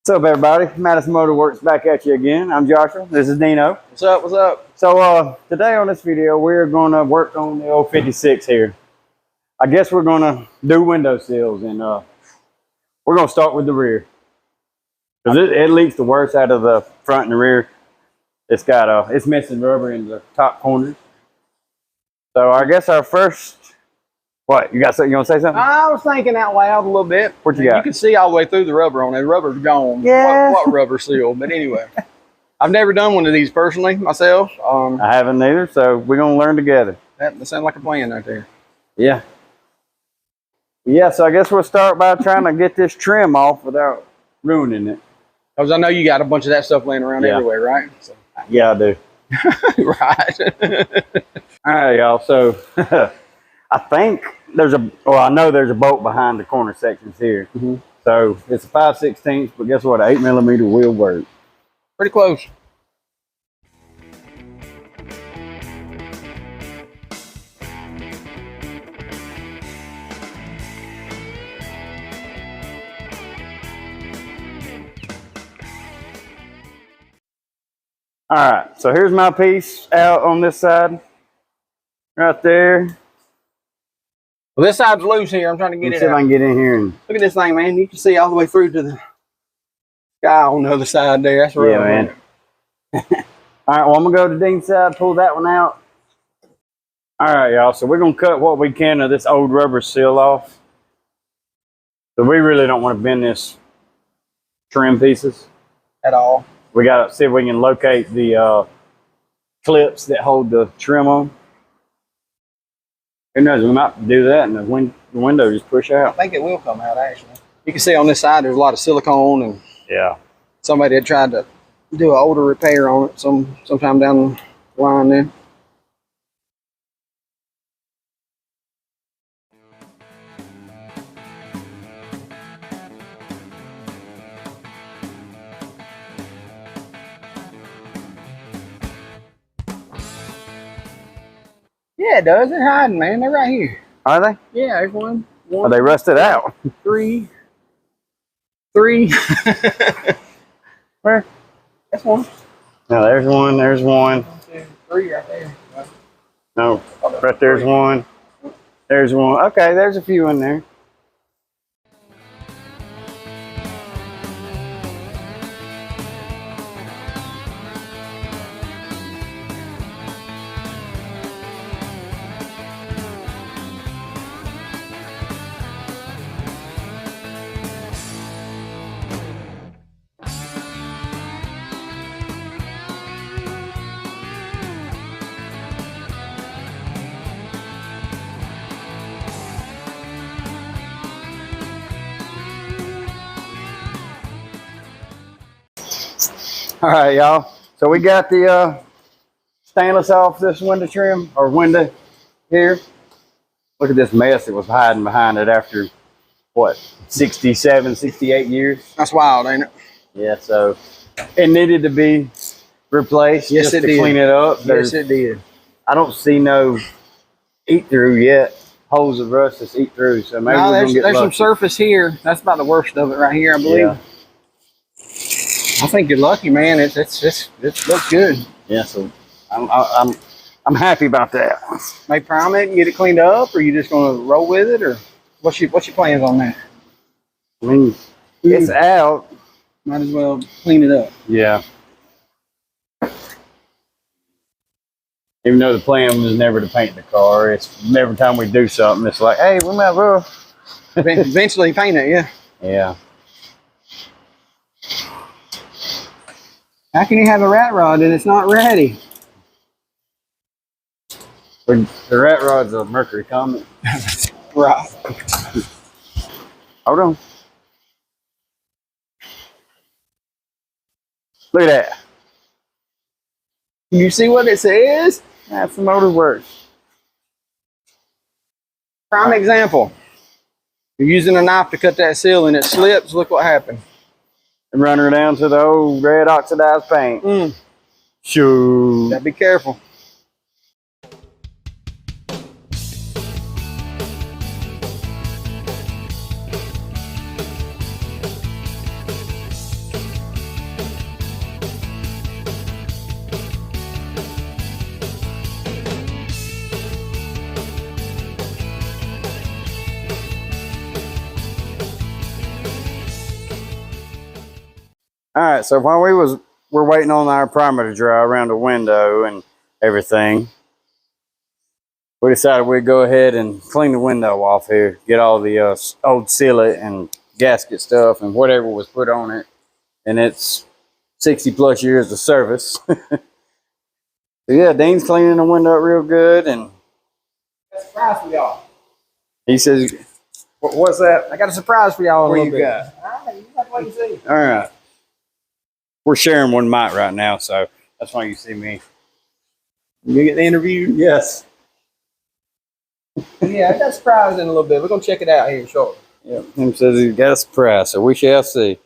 What's up, everybody? Madison Motor Works back at you again. I'm Joshua. This is Dino. What's up? What's up? So today on this video, we're going to work on the old 56 here. I guess we're going to do window sills, and we're going to start with the rear. Because it leaks the worst out of the front and the rear. It's got it's missing rubber in the top corners. So I guess our first, what, you got something, you want to say something? I was thinking out loud a little bit. What you got? You can see all the way through the rubber on it. The rubber's gone. Yeah. What rubber seal? But anyway, I've never done one of these personally myself. I haven't either, so we're going to learn together. That sounds like a plan right there. Yeah. Yeah, so I guess we'll start by trying to get this trim off without ruining it. Because I know you got a bunch of that stuff laying around everywhere, right? So. Yeah, I do. Right. All right, y'all. So I think I know there's a bolt behind the corner sections here. Mm-hmm. So it's a 5/16, but guess what? An 8mm will work. Pretty close. All right, so here's my piece out on this side, right there. Well, this side's loose here. I'm trying to get it See if I out. can get in here and Look at this thing, man. You can see all the way through to the sky on the other side there. That's right. Yeah, man. All right, well, I'm gonna go to Dean's side, pull that one out. All right, y'all. So we're gonna cut what we can of this old rubber seal off. So we really don't want to bend this trim pieces At all. We gotta see if we can locate the clips that hold the trim on. Who knows? We might do that, and the window just push I out. think it will come out, actually. You can see on this side there's a lot of silicone, and Yeah. somebody had tried to do an older repair on it sometime down the line there. Yeah, it does. They're hiding, man. They're right here. Are they? Yeah, there's one. Are they rusted out? Three. Where? That's one. No, there's one. There's one. 1, 2, 3 right there. No, right there's one. There's one. Okay, there's a few in there. All right, y'all. So we got the stainless off this window trim, or window here. Look at this mess that was hiding behind it after, what, 67, 68 years? That's wild, ain't it? Yeah, so it needed to be replaced. Yes, just it to did. clean it up. Yes, it did. I don't see no eat-through yet. Holes of rust that's eat through, so maybe No, we're gonna get there's some lucky. surface here. That's about the worst of it right here, I believe. Yeah. I think you're lucky, man. It looks good. Yeah, so I'm happy about that. May prime it and get it cleaned up, or you just gonna roll with it, or what's your plans on that? I mean, it's out. Might as well clean it up. Yeah. Even though the plan was never to paint the car, it's every time we do something, it's like, hey, we might as well. Eventually paint it, yeah. Yeah. How can you have a rat rod and it's not ready? The rat rod's a Mercury Comet. Right. Hold on. Look at that. You see what it says? That's the motor works. Prime example. You're using a knife to cut that seal and it slips. Look what happened. And run her down to the old red oxidized paint. Shoo. Gotta be careful. All right, so while we're waiting on our primer to dry around the window and everything, we decided we'd go ahead and clean the window off here, get all the old sealant and gasket stuff and whatever was put on it. And it's 60 plus years of service. So yeah, Dean's cleaning the window up real good, and Got a surprise for y'all. he says, "What's that? I got a surprise for y'all. What you got?" All right, you have to wait and see. All right, we're sharing one mic right now, so that's why you see me. You get the interview? Yes. Yeah, I got a surprise in a little bit. We're gonna check it out here shortly. Yep. Him says he's got a surprise, so we shall see.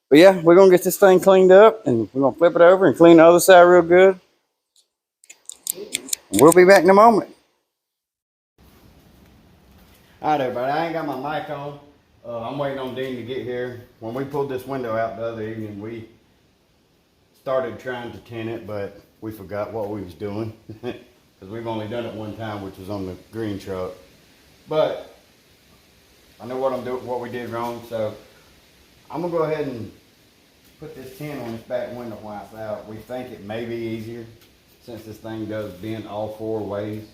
But yeah, we're gonna get this thing cleaned up, and we're gonna flip it over and clean the other side real good. We'll be back in a moment. All right, everybody. I ain't got my mic on. I'm waiting on Dean to get here. When we pulled this window out the other evening, we started trying to tint it, but we forgot what we was doing because we've only done it one time, which was on the green truck. But I know what I'm doing, what we did wrong, so I'm gonna go ahead and put this tint on this back window while it's out. We think it may be easier since this thing does bend all four ways.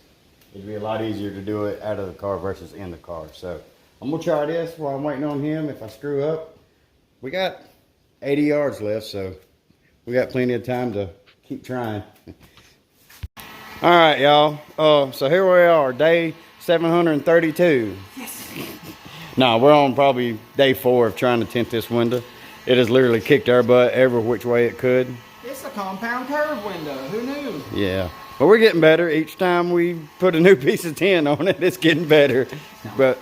It'd be a lot easier to do it out of the car versus in the car. So I'm gonna try this while I'm waiting on him. If I screw up, we got 80 yards left, so we got plenty of time to keep trying. All right, y'all. So here we are, day 732. Yes. No, we're on probably day 4 of trying to tint this window. It has literally kicked our butt every which way it could. It's a compound curve window. Who knew? Yeah. But we're getting better. Each time we put a new piece of tint on it, it's getting better. But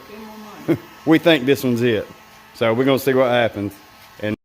we think this one's it. So we're going to see what happens. And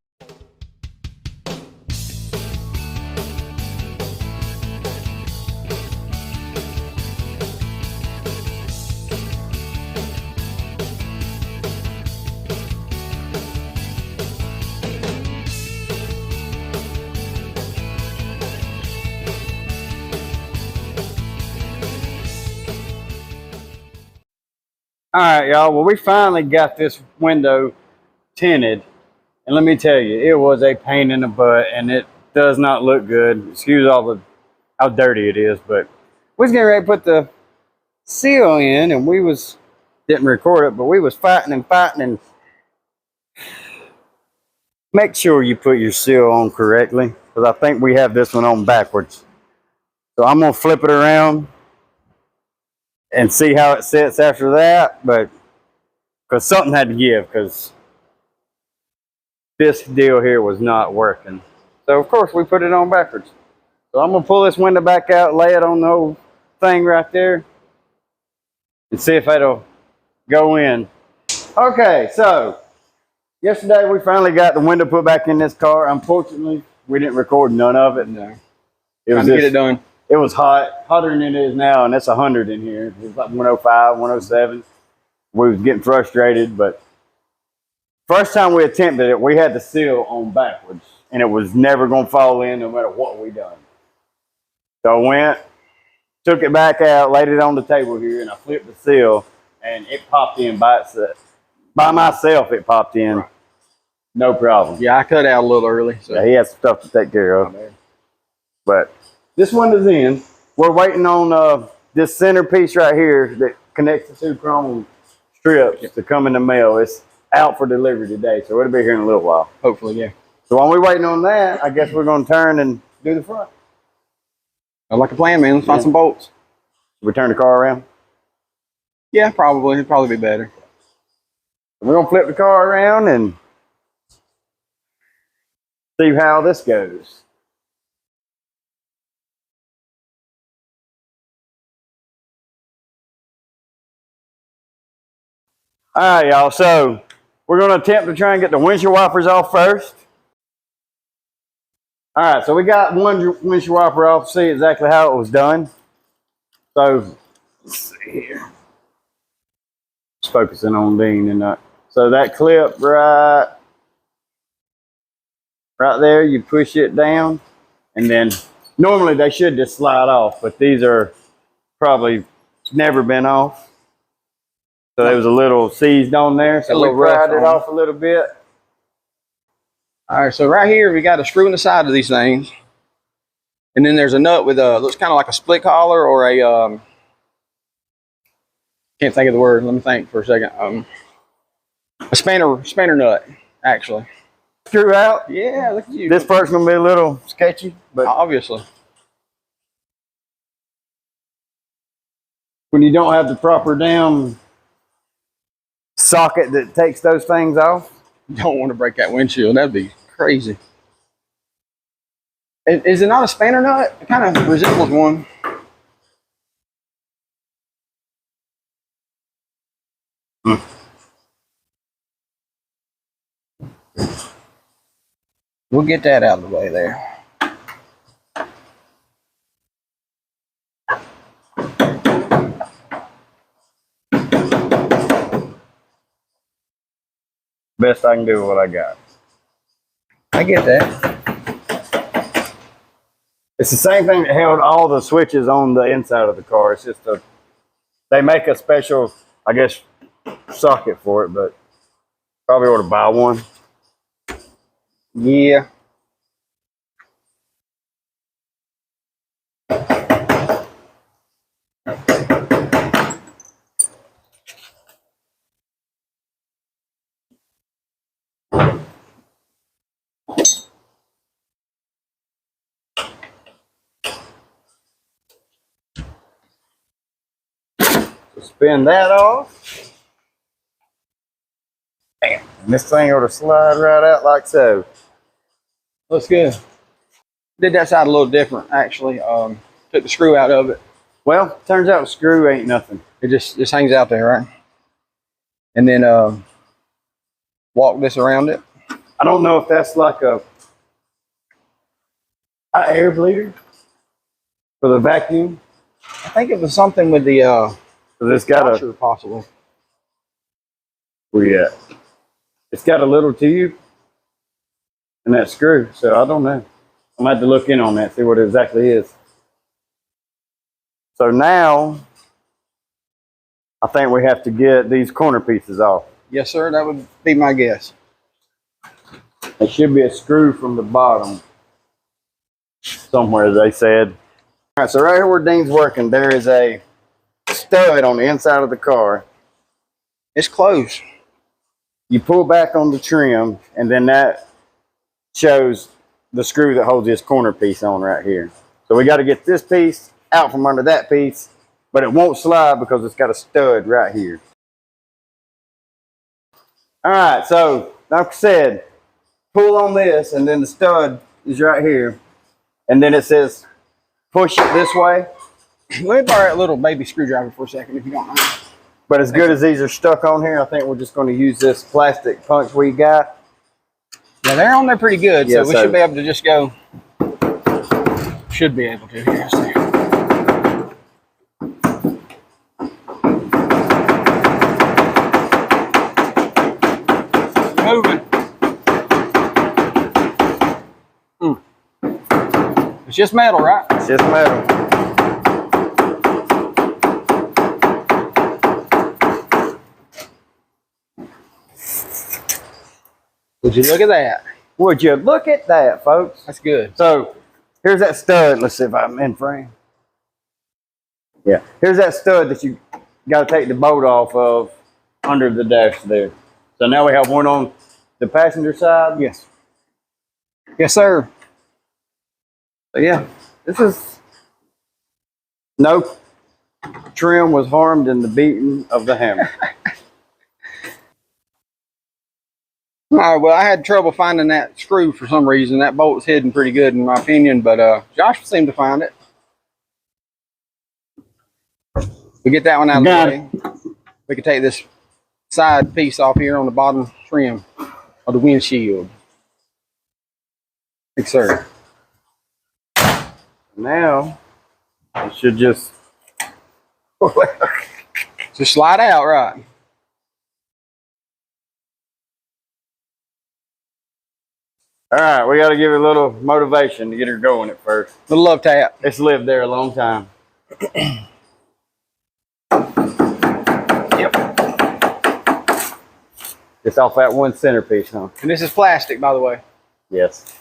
all right, y'all. Well, we finally got this window tinted. And let me tell you, it was a pain in the butt, and it does not look good. Excuse how dirty it is, but we was getting ready to put the seal in, and didn't record it, but we was fighting and make sure you put your seal on correctly, because I think we have this one on backwards. So I'm gonna flip it around and see how it sits after that, but because something had to give, because this deal here was not working. So of course we put it on backwards. So I'm gonna pull this window back out, lay it on the old thing right there, and see if it'll go in. Okay, so yesterday we finally got the window put back in this car. Unfortunately, we didn't record none of it. No. It was Time to get it done. It was hot, hotter than it is now, and it's 100 in here. It was like 105, 107. We was getting frustrated, but first time we attempted it, we had the seal on backwards, and it was never going to fall in no matter what we done. So I went, took it back out, laid it on the table here, and I flipped the seal, and it popped in by itself. By myself, it popped in. Right. No problem. Yeah, I cut out a little early. So. Yeah, he has stuff to take care of. But this window's in. We're waiting on this center piece right here that connects the 2 chrome strips to come in the mail. It's out for delivery today, so it'll be here in a little while. Hopefully, yeah. So while we're waiting on that, I guess we're going to turn and do the front. I like a plan, man. Let's find some bolts. Should we turn the car around? Yeah, probably. It'd probably be better. We're going to flip the car around and see how this goes. All right, y'all. So we're going to attempt to try and get the windshield wipers off first. All right, so we got one windshield wiper off. See exactly how it was done. So let's see here. Just focusing on Dean and that. So that clip right there, you push it down, and then normally they should just slide off, but these are probably never been off. So there was a little seized on there, so we pried it off a little bit. All right, so right here we got a screw in the side of these things, and then there's a nut with a looks kind of like a split collar or a can't think of the word. Let me think for a second. A spanner nut, actually. Screw out. Yeah, look at you. This part's gonna be a little sketchy, but obviously, when you don't have the proper damn socket that takes those things off, you don't want to break that windshield. That'd be crazy. Is it not a spanner nut? It kind of resembles one. We'll get that out of the way there. best I can do with what I got. I get that. It's the same thing that held all the switches on the inside of the car. It's just they make a special, I guess, socket for it, but probably ought to buy one. Yeah. Spin that off. Bam. And this thing ought to slide right out like so. Looks good. Did that side a little different, actually. Took the screw out of it. Well, turns out the screw ain't nothing. It just hangs out there, right? And then walk this around it. I don't know if that's like a air bleeder for the vacuum. I think it was something with the It's got washer, possibly. Where you at? It's got a little tube and that screw, so I don't know. I'm gonna have to look in on that, see what it exactly is. So now, I think we have to get these corner pieces off. Yes, sir. That would be my guess. There should be a screw from the bottom somewhere, they said. All right, so right here where Dean's working, there is a stud on the inside of the car. It's closed. You pull back on the trim, and then that shows the screw that holds this corner piece on right here. So we got to get this piece out from under that piece, but it won't slide because it's got a stud right here. All right, so like I said, pull on this, and then the stud is right here, and then it says push it this way. Let me borrow a little baby screwdriver for a second, if you don't mind. But as good as these are stuck on here, I think we're just going to use this plastic punch we got. Yeah, they're on there pretty good, Yeah, so we should be able to just go. Should be able to. Here, see. Moving. It's just metal, right? It's just metal. Would you look at that? Would you look at that, folks? That's good. So here's that stud. Let's see if I'm in frame. Yeah, here's that stud that you got to take the bolt off of under the dash there. So now we have one on the passenger side. Yes. Yes, sir. So yeah, this is no trim was harmed in the beating of the hammer. All right, well, I had trouble finding that screw for some reason. That bolt was hidden pretty good, in my opinion, but Josh seemed to find it. We get that one out of the way. We can take this side piece off here on the bottom trim of the windshield. Yes, sir. Now it should just just slide out, right? all right, we got to give it a little motivation to get her going at first. Little love tap. It's lived there a long time. Yep. It's off that one centerpiece, huh? And this is plastic, by the way. Yes.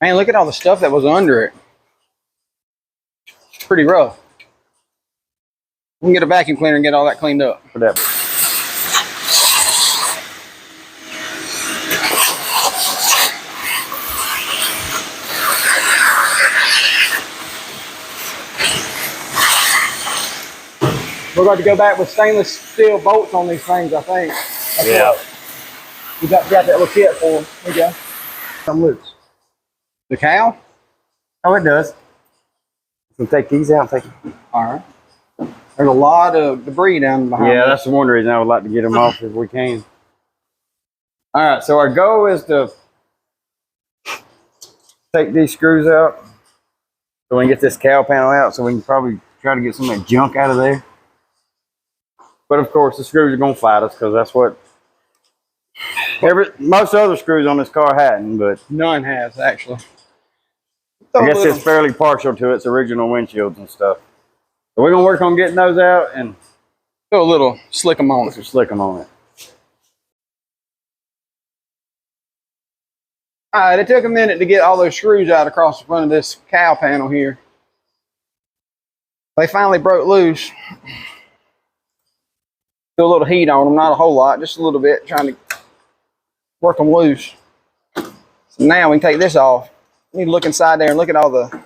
Man, look at all the stuff that was under it. It's pretty rough. We can get a vacuum cleaner and get all that cleaned up. For that. We're going to go back with stainless steel bolts on these things, I think. Yeah. We got that little kit for them. There you go. Come loose. The cow? Oh, it does. We'll take these out. Take them. All right. There's a lot of debris down behind. Yeah, us. that's the one reason I would like to get them off if we can. All right, so our goal is to take these screws out so we can get this cow panel out, so we can probably try to get some of that junk out of there. But of course, the screws are going to fight us because that's what most other screws on this car hadn't, but None has, actually. I guess it's fairly partial to its original windshields and stuff. So we're going to work on getting those out and Go a little slick them on it. slick them on it. All right, it took a minute to get all those screws out across the front of this cow panel here. They finally broke loose. Do a little heat on them, not a whole lot, just a little bit, trying to work them loose. So now we can take this off. You need to look inside there and look at all the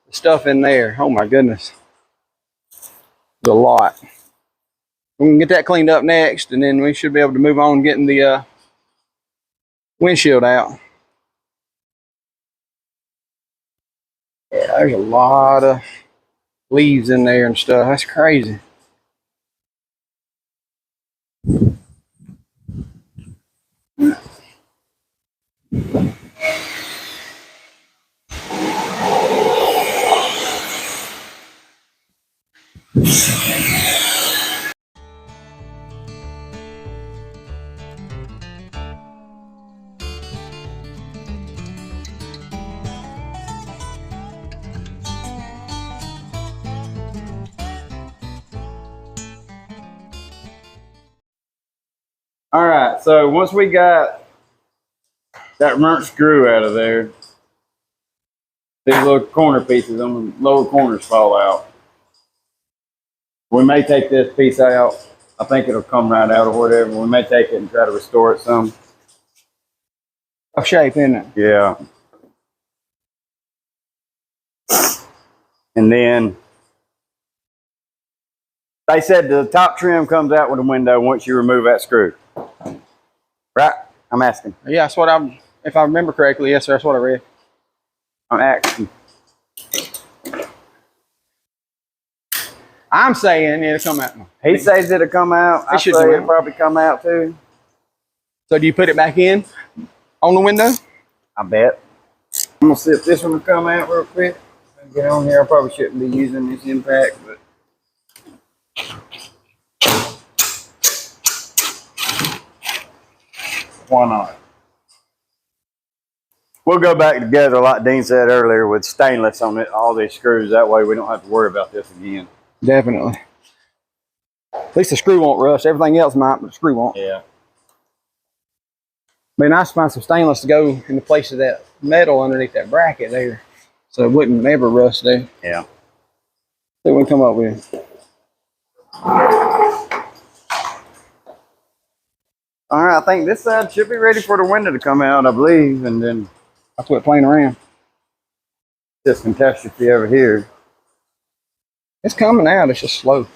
stuff in there. Oh my goodness. There's a lot. We can get that cleaned up next, and then we should be able to move on getting the windshield out. Yeah, there's a lot of leaves in there and stuff. That's crazy. All right, so once we got that runt screw out of there, these little corner pieces on the lower corners fall out. We may take this piece out. I think it'll come right out or whatever. We may take it and try to restore it some. Tough shape, isn't it? Yeah. And then they said the top trim comes out with the window once you remove that screw. Right? I'm asking. Yeah, that's what if I remember correctly, yes, sir, that's what I read. I'm asking. I'm saying it'll come out. He says it'll come out. I say it'll probably come out too. So do you put it back in on the window? I bet. I'm gonna see if this one will come out real quick. Get on here. I probably shouldn't be using this impact, but why not? We'll go back together, like Dean said earlier, with stainless on it, all these screws. That way we don't have to worry about this again. Definitely. At least the screw won't rust. Everything else might, but the screw won't. Yeah. Be nice to find some stainless to go in the place of that metal underneath that bracket there, so it wouldn't ever rust there. Yeah. See what we can come up with. All right, I think this side should be ready for the window to come out, I believe, and then I quit playing around. this catastrophe over here. It's coming out, it's just slow.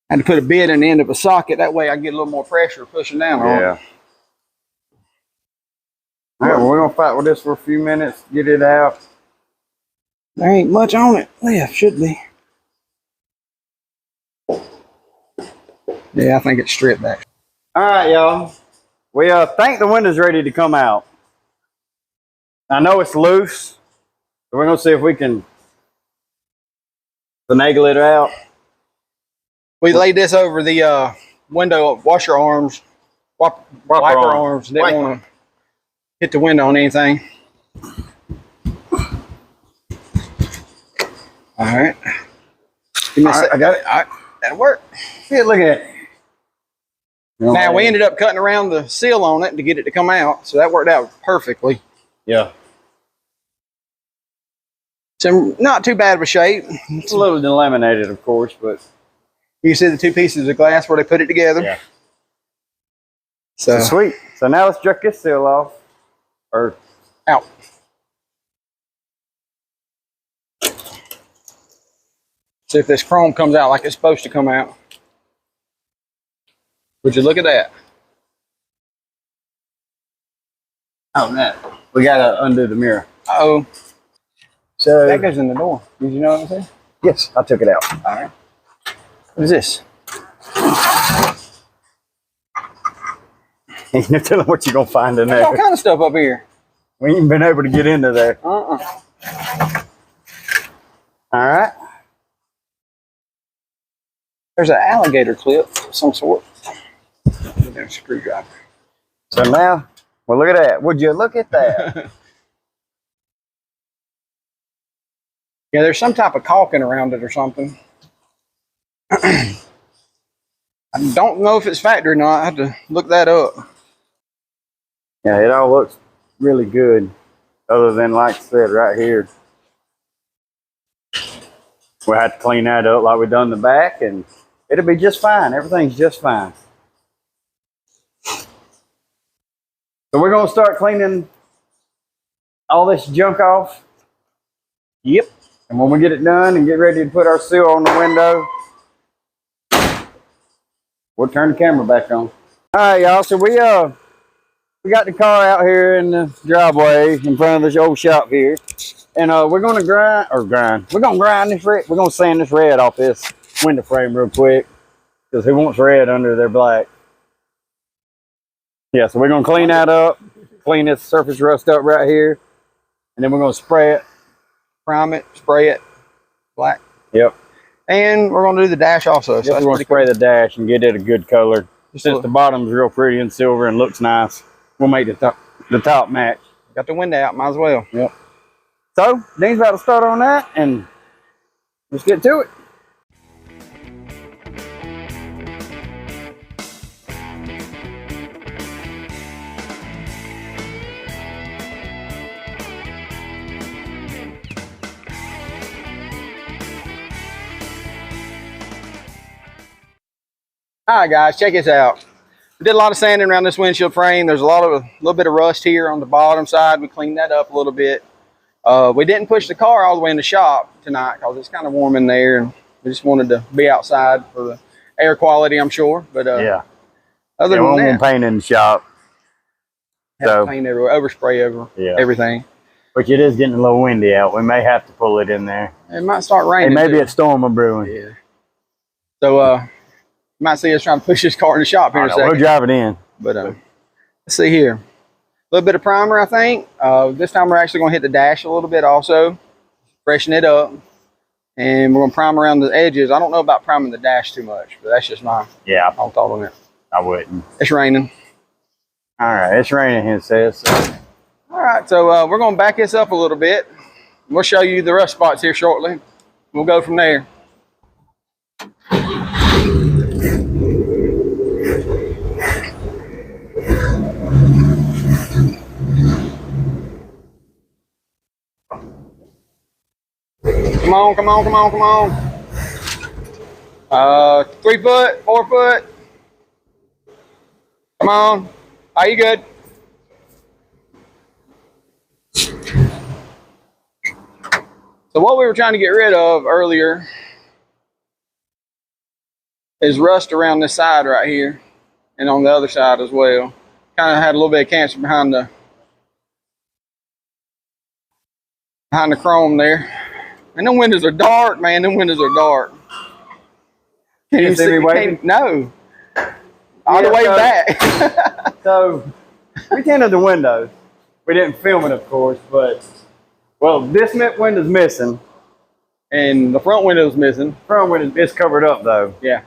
I had to put a bit in the end of a socket, that way I get a little more pressure pushing down on it. Yeah. All right, well, we're gonna fight with this for a few minutes, get it out. There ain't much on it left, should be. Yeah, I think it's stripped back. All right, y'all. We think the window's ready to come out. I know it's loose, so we're gonna see if we can finagle it out. We laid this over the window washer arms, wiper arms. Didn't want to hit the window on anything. All right. Give me a sec. I got it. All right. That'll work. See it, look at it. Now, we ended up cutting around the seal on it to get it to come out, so that worked out perfectly. Yeah. So not too bad of a shape. It's a little delaminated, of course, but You can see the two pieces of glass where they put it together. yeah. So Sweet. So now let's jerk this seal off. Or out. See if this chrome comes out like it's supposed to come out. Would you look at that? oh no. We gotta undo the mirror. Uh-oh. So That goes in the door. Did you know what I'm saying? yes, I took it out. All right. What is this? You tell them what you're gonna find in There's all there. kind of stuff up here. We ain't been able to get into there. Uh-uh. All right. There's an alligator clip of some sort. There's a screwdriver. So now, well, look at that. Would you look at that? Yeah, there's some type of caulking around it or something. I don't know if it's factory or not. I have to look that up. Yeah, it all looks really good. Other than, like I said, right here. We'll have to clean that up like we done the back, and it'll be just fine. Everything's just fine. So we're gonna start cleaning all this junk off. Yep. And when we get it done and get ready to put our seal on the window, we'll turn the camera back on. All right, y'all. So we got the car out here in the driveway in front of this old shop here, and we're gonna grind. We're gonna grind this red. We're gonna sand this red off this window frame real quick, because who wants red under their black? Yeah. So we're gonna clean that up, clean this surface rust up right here, and then we're gonna spray it. Prime it, spray it, black. Yep. And we're gonna do the dash also. So We're gonna spray the dash and get it a good color. Since the bottom's real pretty and silver and looks nice, we'll make the top match. Got the window out, might as well. Yep. So Dean's about to start on that, and let's get to it. All right, guys, check this out. We did a lot of sanding around this windshield frame. There's a little bit of rust here on the bottom side. We cleaned that up a little bit. We didn't push the car all the way in the shop tonight because it's kind of warm in there, and we just wanted to be outside for the air quality, I'm sure. But yeah. Other We than won't that, paint in the shop. have to paint everywhere, overspray over everything. But it is getting a little windy out. We may have to pull it in there. It might start And raining. maybe too. a storm of brewing. Yeah. So you might see us trying to push this car in the shop here in a second. We'll drive it in. But let's see here. A little bit of primer, I think. This time we're actually going to hit the dash a little bit also. Freshen it up. And we're going to prime around the edges. I don't know about priming the dash too much, but that's just my own thought on it. I wouldn't. It's raining. All right, it's raining here, it says. So. All right, so we're going to back this up a little bit. We'll show you the rust spots here shortly. We'll go from there. Come on, come on, come on, come on. 3 foot, 4 foot. Come on. Are you good? So what we were trying to get rid of earlier is rust around this side right here and on the other side as well. Kind of had a little bit of cancer behind the chrome there. And them windows are dark, man. Them windows are dark. Can you see me waving? No. All the way back. So we tinted the windows. We didn't film it, of course, but well, this window's missing, and the front window's missing. Front window is covered up though. Yeah.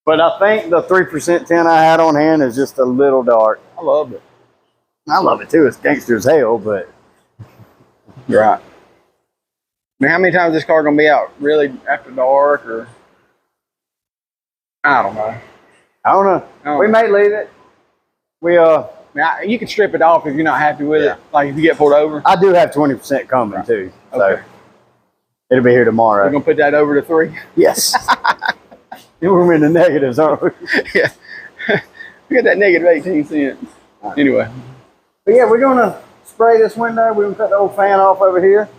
But I think the 3% tint I had on hand is just a little dark. I love it. I love it too. It's gangster as hell, but you're right. mean, how many times is this car gonna be out really after dark, or I don't know. I don't know. We may leave it. We Now, you can strip it off if you're not happy with it. Like if you get pulled over. I do have 20% coming too. So Okay. it'll be here tomorrow. We're gonna put that over to 3. Yes. We're in the negatives, aren't we? Yeah. We got that negative 18 cents. Anyway. But yeah, we're gonna spray this window. We're gonna cut the old fan off over here.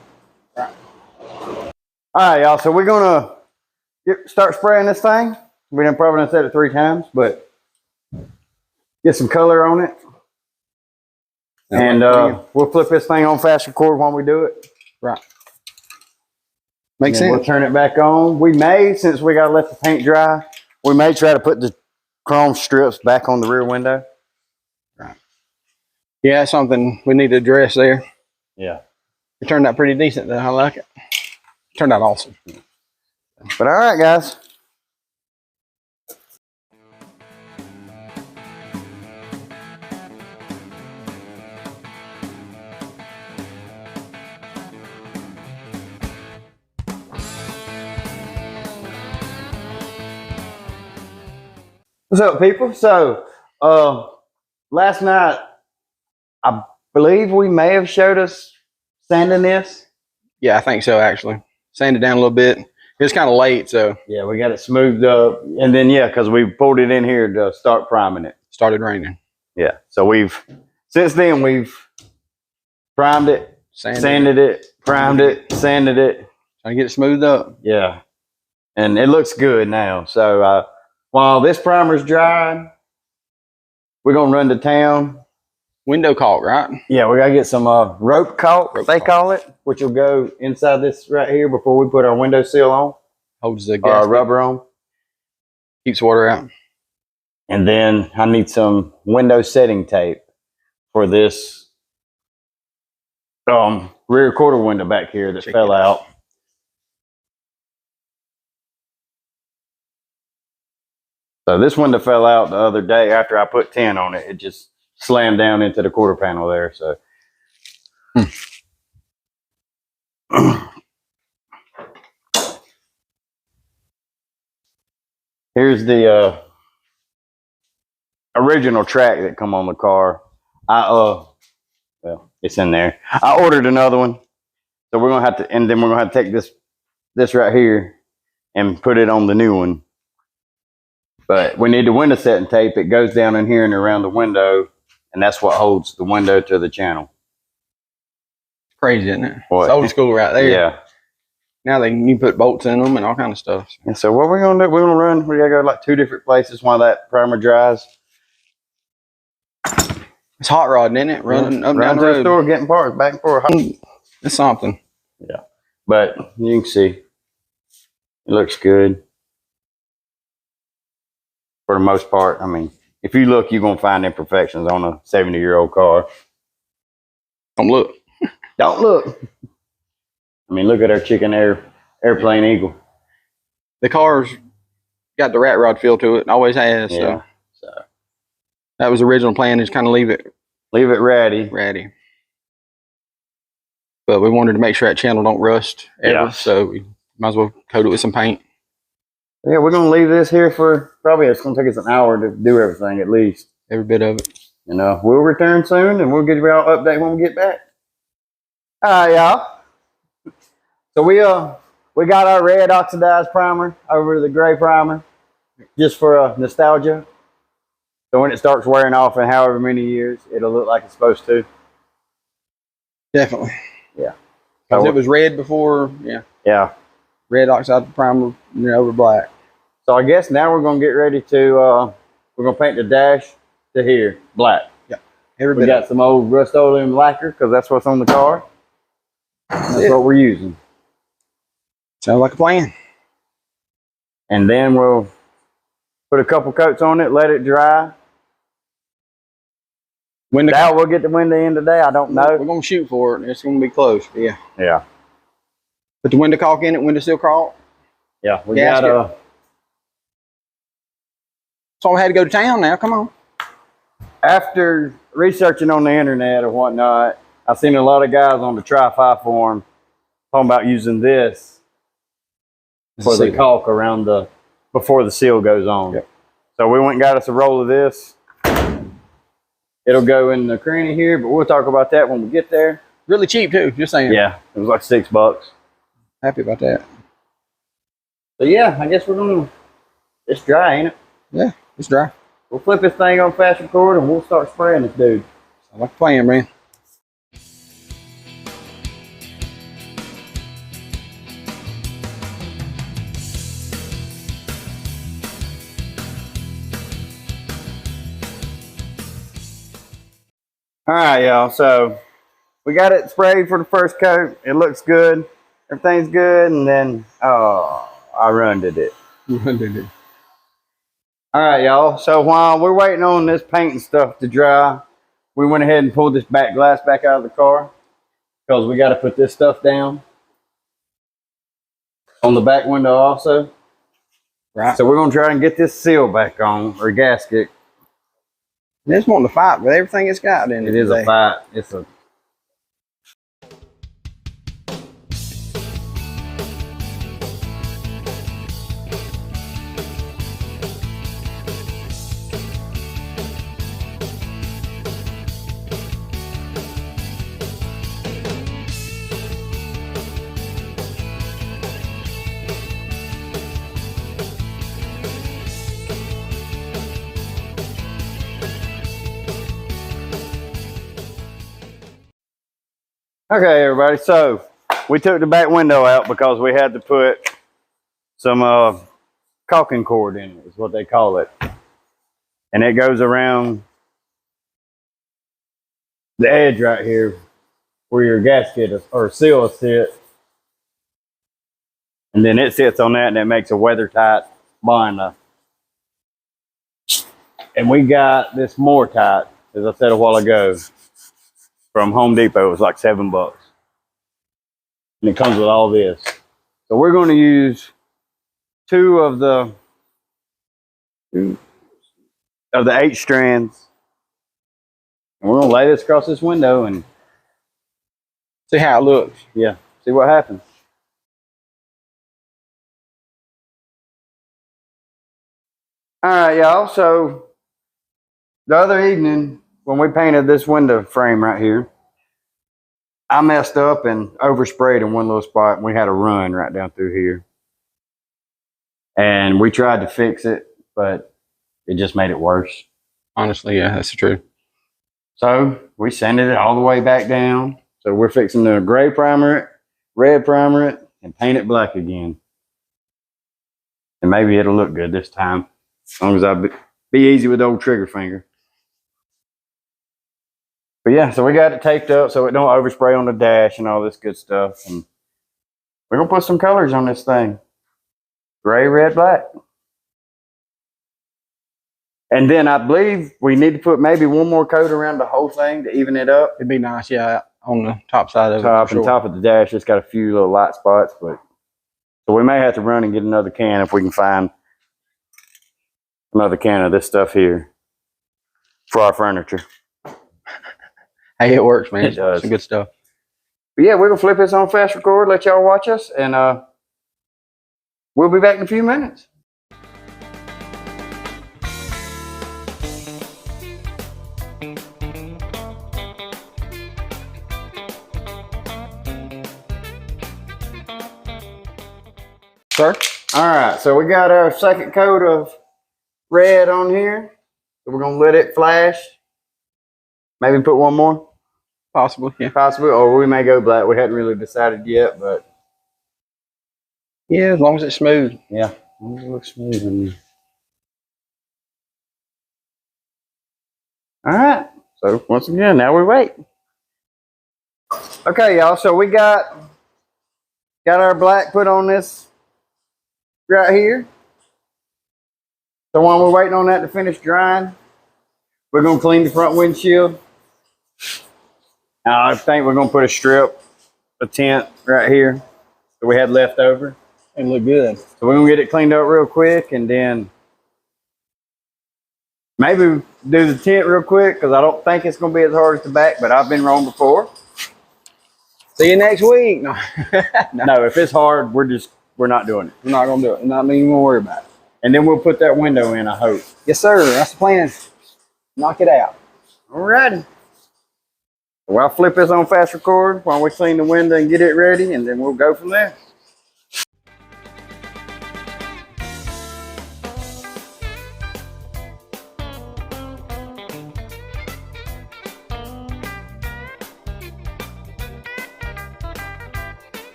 Right. All right, y'all. So we're gonna start spraying this thing. We done probably done said it 3 times, but get some color on it. And we'll flip this thing on fast record while we do it. Right. Makes sense. We'll turn it back on. We may, since we gotta let the paint dry, we may try to put the chrome strips back on the rear window. Right. Yeah, that's something we need to address there. Yeah. It turned out pretty decent though. I like it. Turned out awesome. But all right, guys. What's up, people? So, last night, I believe we may have showed us sanding this. Yeah, I think so actually. Sanded down a little bit. It was kind of late, so. Yeah, we got it smoothed up. And then, yeah, because we pulled it in here to start priming it. Started raining. Yeah, so since then, we've primed it, sanded it, primed it, sanded it. Trying to get it smoothed up. Yeah, and it looks good now. So, while this primer's drying, we're going to run to town. Window caulk, right? Yeah, we got to get some rope caulk, they call it, which will go inside this right here before we put our window seal on. Holds the gas. Rubber on. Keeps water out. And then I need some window setting tape for this rear quarter window back here that fell out. So this window fell out the other day after I put 10 on it. It just slammed down into the quarter panel there. So here's the original track that come on the car. Well, it's in there. I ordered another one. So we're gonna have to, and then we're gonna have to take this right here and put it on the new one. But we need the window setting tape. It goes down in here and around the window, and that's what holds the window to the channel. Crazy, isn't it? What? It's old school right there. Yeah. Now you can put bolts in them and all kind of stuff. And so what we're gonna do, we're gonna run. We gotta go like 2 different places while that primer dries. It's hot rodding, isn't it? Running up and down the road. Store, getting parts back and forth. It's something. Yeah, but you can see it looks good for the most part. I mean, if you look, you're gonna find imperfections on a 70-year-old car. Don't look. Don't look. I mean, look at our chicken airplane eagle. The car's got the rat rod feel to it. Always has. Yeah. So that was the original plan, is kind of leave it ratty. But we wanted to make sure that channel don't rust ever, Yeah. so we might as well coat it with some paint. Yeah, we're gonna leave this here for probably, it's gonna take us an hour to do everything at least. Every bit of it. You know, we'll return soon and we'll give you all an update when we get back. All right, y'all. So we got our red oxidized primer over the gray primer just for nostalgia. So when it starts wearing off in however many years, it'll look like it's supposed to. Definitely. Yeah. Because it was red before, yeah. Yeah. Red oxide primer, over black. So I guess now we're gonna get ready to we're gonna paint the dash to here black. Yeah. We got some old Rust-Oleum lacquer because that's what's on the car. That's what we're using. Sounds like a plan. And then we'll put a couple coats on it, let it dry. Now we'll get the window in today. I don't know. We're gonna shoot for it. It's gonna be close. Yeah. Yeah. Put the window caulk in it. Window seal caulk. Yeah. We got So I had to go to town now. Come on. After researching on the internet or whatnot, I've seen a lot of guys on the Tri-Fi forum talking about using this for the caulk around before the seal goes on. Yep. So we went and got us a roll of this. It'll go in the cranny here, but we'll talk about that when we get there. Really cheap too, just saying. Yeah, it was like $6. Happy about that. So yeah, I guess we're gonna, it's dry, ain't it? Yeah, it's dry. We'll flip this thing on fast record and we'll start spraying this dude. I like the plan, man. All right, y'all. So we got it sprayed for the first coat. It looks good. Everything's good. And then, oh, I ruined it. All right, y'all. So while we're waiting on this paint and stuff to dry, we went ahead and pulled this back glass back out of the car because we got to put this stuff down on the back window also. Right. So we're going to try and get this seal back on, or gasket. It's wanting to fight with everything it's got in it. It is a fight. It's a... Okay, everybody, so we took the back window out because we had to put some caulking cord in it, is what they call it. And it goes around the edge right here where your gasket or seal will sit. And then it sits on that and it makes a weather tight binder. And we got this more tight, as I said a while ago, from Home Depot. It was like $7. And it comes with all this. So we're going to use two of the 8 strands. And we're going to lay this across this window and See how it looks. yeah, see what happens. All right, y'all. So the other evening when we painted this window frame right here, I messed up and oversprayed in one little spot, and we had a run right down through here. And we tried to fix it, but it just made it worse. Honestly, yeah, that's true. So we sanded it all the way back down. So we're fixing to gray primer it, red primer it, and paint it black again. And maybe it'll look good this time, as long as I be easy with the old trigger finger. But yeah, so we got it taped up so it don't overspray on the dash and all this good stuff. And we're gonna put some colors on this thing. Gray, red, black. And then I believe we need to put maybe one more coat around the whole thing to even it up. It'd be nice, yeah, on the top side of Top it. and top of the dash, it's got a few little light spots, but so we may have to run and get another can if we can find another can of this stuff here for our furniture. Hey, it works, man. It does. Some good stuff. But yeah, we're gonna flip this on fast record, let y'all watch us, and we'll be back in a few minutes. Sir? All right, so we got our second coat of red on here. So we're gonna let it flash. Maybe put one more, Possibly, yeah. possibly, or we may go black. We hadn't really decided yet, but Yeah, as long as it's smooth. yeah, it looks smooth in there. All right, so once again, now we wait. Okay, y'all, so we got our black put on this right here. So while we're waiting on that to finish drying, we're gonna clean the front windshield. Now I think we're gonna put a strip of tint right here that we had left over. It look good. So we're gonna get it cleaned up real quick, and then maybe do the tint real quick because I don't think it's gonna be as hard as the back, but I've been wrong before. See you next week. No, No, if it's hard, we're not doing it. we're not gonna do it. Not even gonna worry about it. And then we'll put that window in, I hope. Yes, sir. That's the plan. Knock it out. Alrighty. Well, I'll flip this on fast record while we clean the window and get it ready, and then we'll go from there.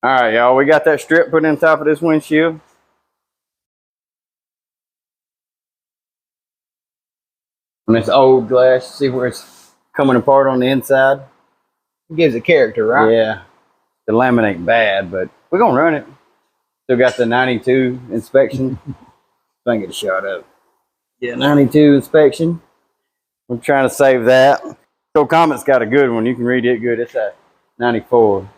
All right, y'all, we got that strip put in top of this windshield. And it's old glass, see where it's coming apart on the inside? It gives it character, right? Yeah, the laminate bad, but we're gonna run it. Still got the 92 inspection. If I can get a shot of it. Yeah, 92 inspection. I'm trying to save that. So Comet's got a good one. You can read it good. It's a 94.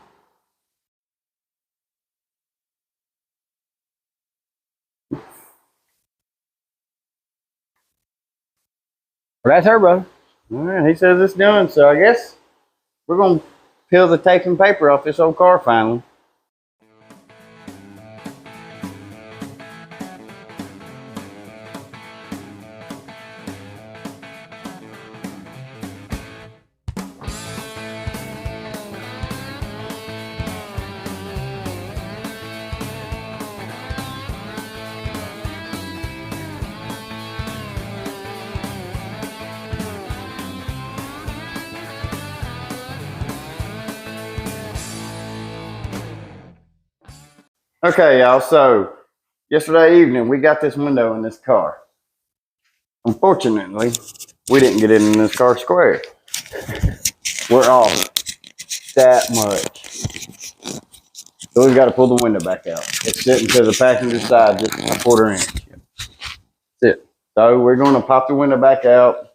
Well, that's her, bro. All right, he says it's done, so I guess we're gonna peel the tape and paper off this old car finally. Okay, y'all, so yesterday evening we got this window in this car. Unfortunately, we didn't get it in this car square. We're off that much. So we've got to pull the window back out. It's sitting to the passenger side just a quarter inch. That's it. So we're going to pop the window back out.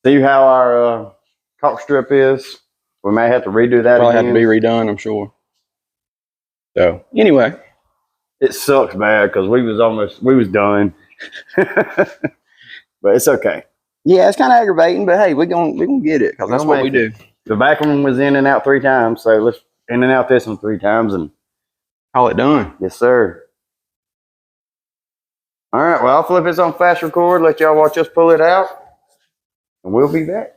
See how our caulk strip is. We may have to redo that Probably again. have to be redone, I'm sure. So anyway, it sucks bad because we was done. But it's okay. yeah, it's kind of aggravating, but hey, we're gonna get it because that's what we do. The back one was in and out 3 times, so let's in and out this one 3 times and Call it done. yes, sir. All right, well, I'll flip this on fast record, let y'all watch us pull it out, and we'll be back.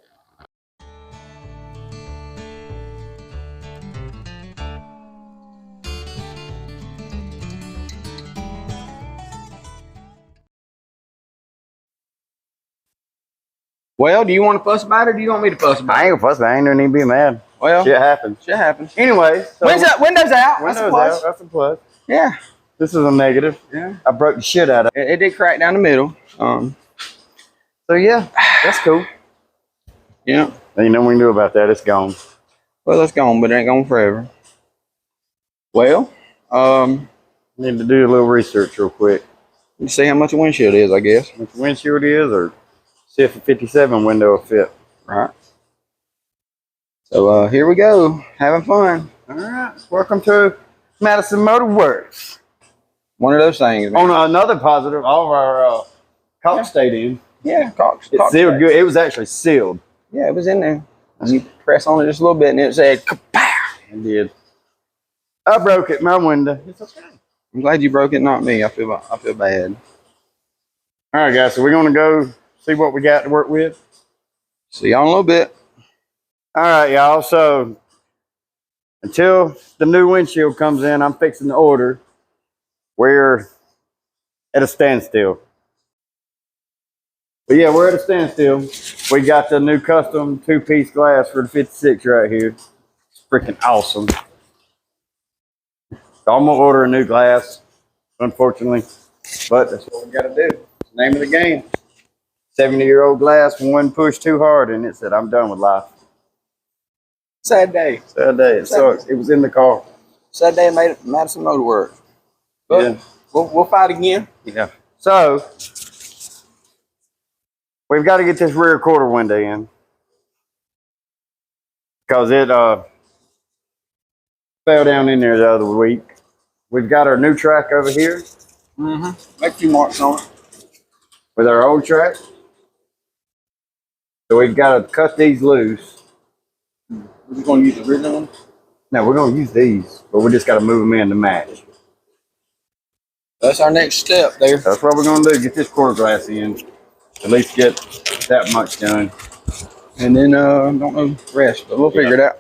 Well, do you want to fuss about it or do you want me to fuss about it? I ain't gonna fuss, I ain't gonna need to be mad. Well, Shit happens. shit happens. Anyway, so Windows out. That's a windows plus. out, that's a plus. Yeah. This is a negative. Yeah. I broke the shit out of it. It did crack down the middle. So yeah, that's cool. Yeah. Ain't nothing we can do about that, it's gone. Well, it's gone, but it ain't gone forever. Well, Need to do a little research real quick. you see how much a windshield is, I guess. Which windshield is, or see if a 57 window will fit. Right. So here we go, having fun. All right, welcome to Madison Motor Works. One of those things, man. On another positive, all of our caulk stayed in. Yeah, caulk. It's sealed good. It was actually sealed. Yeah, it was in there. You press on it just a little bit, and it said, "Kapow!" It did. I broke it. My window. It's okay. I'm glad you broke it, not me. I feel bad. All right, guys. So we're gonna go see what we got to work with. See y'all in a little bit. All right, y'all. So until the new windshield comes in, I'm fixing the order. We're at a standstill. But yeah, we're at a standstill. We got the new custom 2-piece glass for the 56 right here. It's freaking awesome. So I'm gonna order a new glass, unfortunately, but that's what we gotta do. It's the name of the game. 70-year-old glass, one push too hard, and it said, "I'm done with life." Sad day. Sad day. It sucks. It was in the car. Sad day at Madison Motor Works. But Yeah. we'll fight again. Yeah. So we've got to get this rear quarter window in because it fell down in there the other week. We've got our new track over here Make a few marks on it. with our old track. So we've got to cut these loose. We're going to use the original one. Now we're going to use these, but we just got to move them in to match. That's our next step there. That's what we're going to do. Get this quarter glass in. At least get that much done. And then, don't know the rest, but we'll figure it out.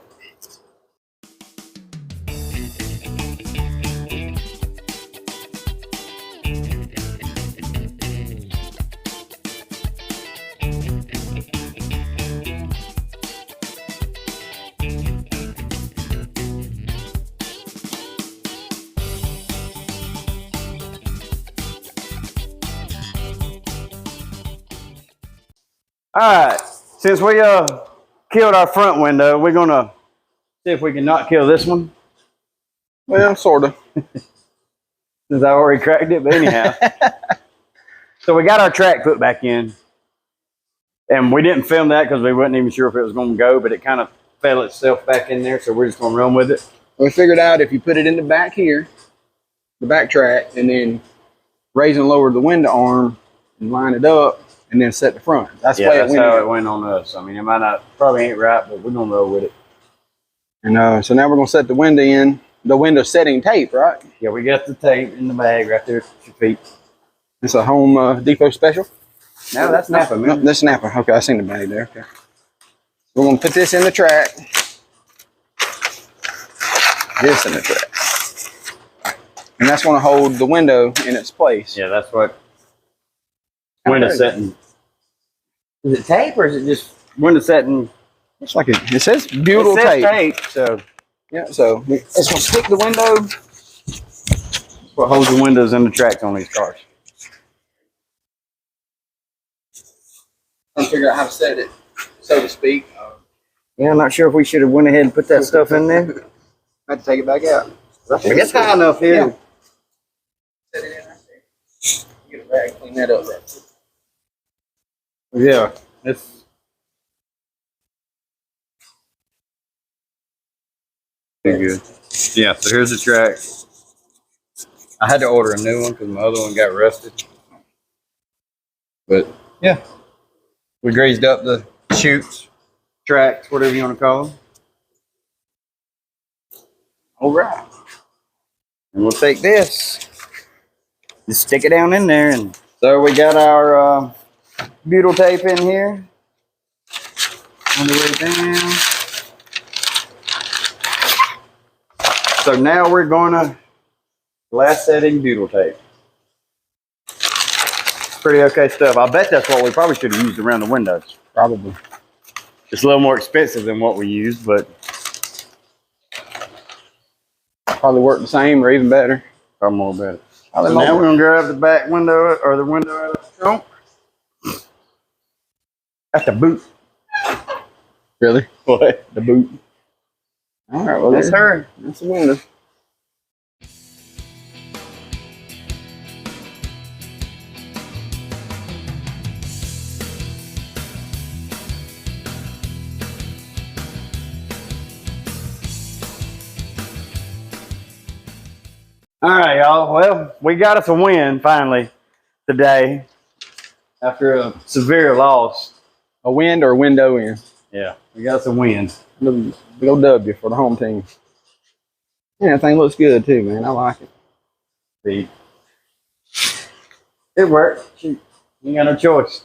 All right. Since we killed our front window, we're going to see if we can not kill this one. Well, sort of. Since I already cracked it, but anyhow. So we got our track put back in. And we didn't film that because we weren't even sure if it was going to go, but it kind of fell itself back in there, so we're just going to run with it. We figured out if you put it in the back here, the back track, and then raise and lower the window arm and line it up, and then set the front. That's the way that's it went. how it went on us. I mean, it might not, probably ain't right, but we're going to roll with it. And so now we're going to set the window in, the window setting tape, right? Yeah, we got the tape in the bag right there at your feet. It's a Home Depot special. No, that's Napa, No, man. that's Napa. Okay, I seen the bag there. Okay. We're going to put this in the track. This in the track. And that's going to hold the window in its place. Yeah, that's what window setting. Is it tape or is it just window setting? It's like it says butyl It says tape. tape, so Yeah, so it's going to stick the window. that's what holds the windows and the tracks on these cars. Trying to figure out how to set it, so to speak. Yeah, I'm not sure if we should have went ahead and put that stuff in there. I had to take it back out. I think it's high enough here. Yeah. Set it in right there. Get a bag, clean that up. Yeah, it's pretty good. Yeah, so here's the track. I had to order a new one because my other one got rusted. But yeah, we greased up the chutes, tracks, whatever you want to call them. All right. And we'll take this, just stick it down in there. And so we got our butyl tape in here on the way down. So now we're going to glass setting butyl tape. Pretty okay stuff. I bet that's what we probably should have used around the windows. Probably. It's a little more expensive than what we used, but Probably work the same or even better. probably more better. Probably So more. now we're going to grab the back window or the window out of the trunk. That's the boot. Really? What? The boot. All right, well, That's her. That's the window. All right, y'all. Well, we got us a win finally today after a severe loss. A wind or a window in. Yeah, we got us a win. Big old W for the home team. Yeah, that thing looks good too, man. I like it. See, it worked. Shoot, you ain't got no choice.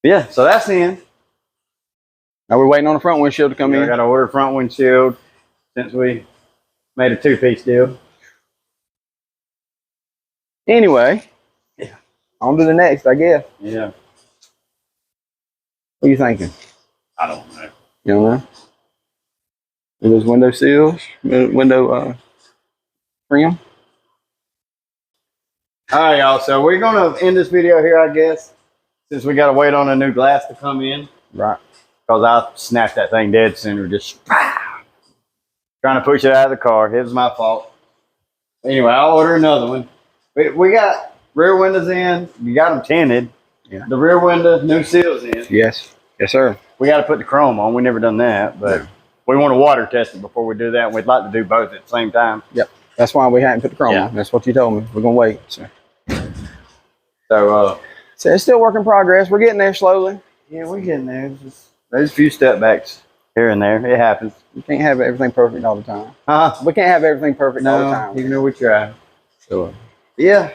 Yeah, so that's in. Now we're waiting on the front windshield to come I in. got to order front windshield since we made a 2-piece deal. Anyway, On to the next, I guess. Yeah. What are you thinking? I don't know. You don't know? Are those window seals, window trim. All right, y'all. So we're gonna end this video here, I guess, since we gotta wait on a new glass to come in. Right. Because I snapped that thing dead center, just trying to push it out of the car. It was my fault. Anyway, I'll order another one. We got rear windows in. You got them tinted. Yeah. The rear window, new seals in. Yes. Yes, sir. We got to put the chrome on. We never done that, but we want to water test it before we do that. And we'd like to do both at the same time. Yep. That's why we hadn't put the chrome Yeah. on. That's what you told me. We're gonna wait. So it's still work in progress. We're getting there slowly. yeah, we're getting there. It's just, there's a few step backs here and there. It happens. We can't have everything perfect all the time. Huh? We can't have everything perfect all the No, time. even though we try. So, Yeah,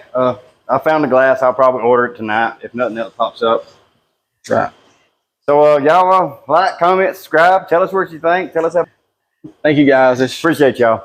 I found the glass. I'll probably order it tonight if nothing else pops up. right. So y'all like, comment, subscribe. Tell us what you think. Tell us how. Thank you guys. It's Appreciate y'all.